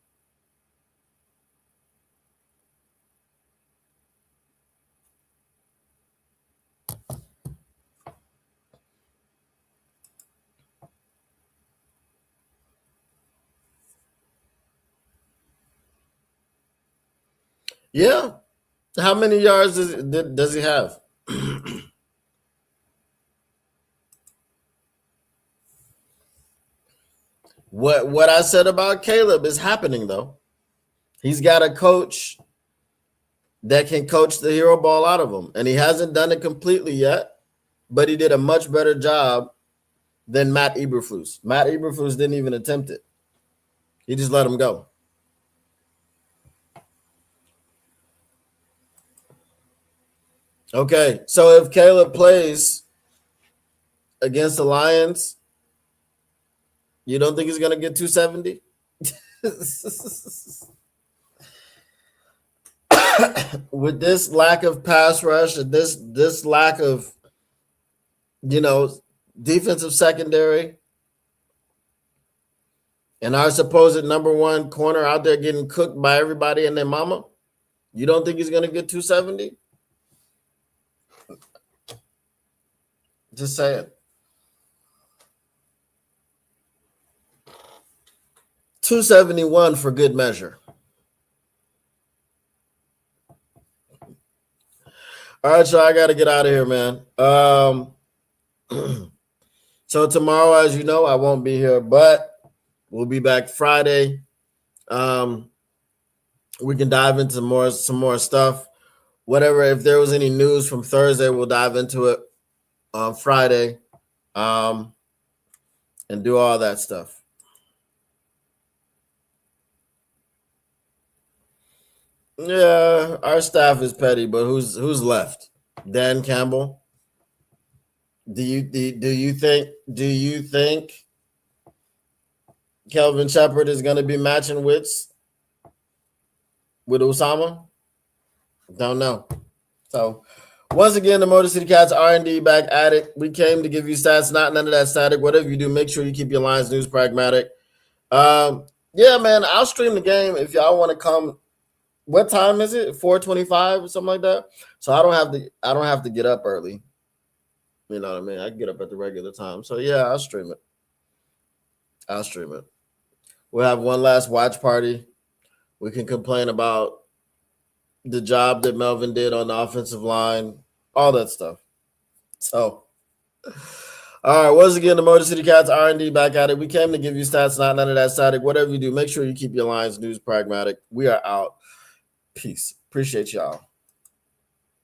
Speaker 1: Yeah. How many yards does he have? What I said about Caleb is happening, though. He's got a coach that can coach the hero ball out of him, and he hasn't done it completely yet, but he did a much better job than Matt Eberflus. Matt Eberflus didn't even attempt it. He just let him go. Okay, so if Caleb plays against the Lions, you don't think he's going to get 270? With this lack of pass rush and this lack of, defensive secondary, and our supposed number one corner out there getting cooked by everybody and their mama, you don't think he's going to get 270? Just saying. 271 for good measure. All right, so I got to get out of here, man. So tomorrow, as you know, I won't be here, but we'll be back Friday. We can dive into some more stuff. Whatever, if there was any news from Thursday, we'll dive into it on Friday, and do all that stuff. Yeah, our staff is petty, but who's left? Dan Campbell. Do you think Kelvin Shepard is going to be matching wits with Osama? Don't know. So once again, the Motor City Cats R&D back at it. We came to give you stats, not none of that static. Whatever you do, make sure you keep your Lions news pragmatic. Yeah, man, I'll stream the game if y'all want to come. What time is it? 4:25 or something like that. So I don't have to get up early. You know what I mean? I can get up at the regular time. So yeah, I'll stream it. We'll have one last watch party. We can complain about the job that Melvin did on the offensive line, all that stuff. So, all right, once again, the Motor City Cats R&D back at it. We came to give you stats, not none of that static. Whatever you do, make sure you keep your Lions news pragmatic. We are out. Peace. Appreciate y'all.